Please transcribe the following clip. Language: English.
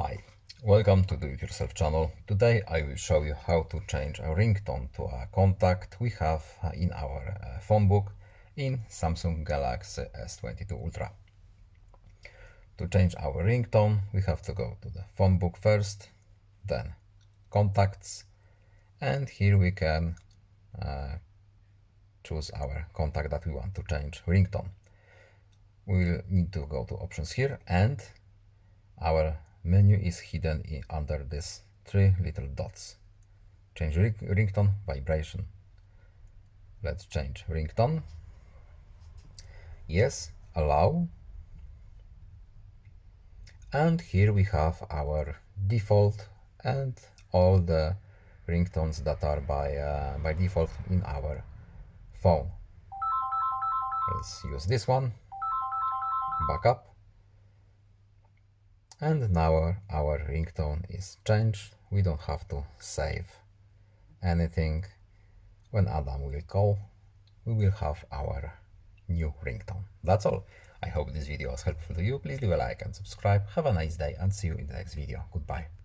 Hi, welcome to Do It Yourself channel. Today I will show you how to change a ringtone to a contact we have in our phone book in Samsung Galaxy S22 Ultra. To change our ringtone, we have to go to the phone book first, then contacts, and here we can choose our contact that we want to change ringtone. We will need to go to options here, and our menu is hidden under these three little dots. Change ringtone, vibration. Let's change ringtone. Yes, allow. And here we have our default and all the ringtones that are by default in our phone. Let's use this one. Backup. And now our ringtone is changed. We don't have to save anything. When Adam will call, we will have our new ringtone. That's all. I hope this video was helpful to you. Please leave a like and subscribe. Have a nice day and see you in the next video. Goodbye.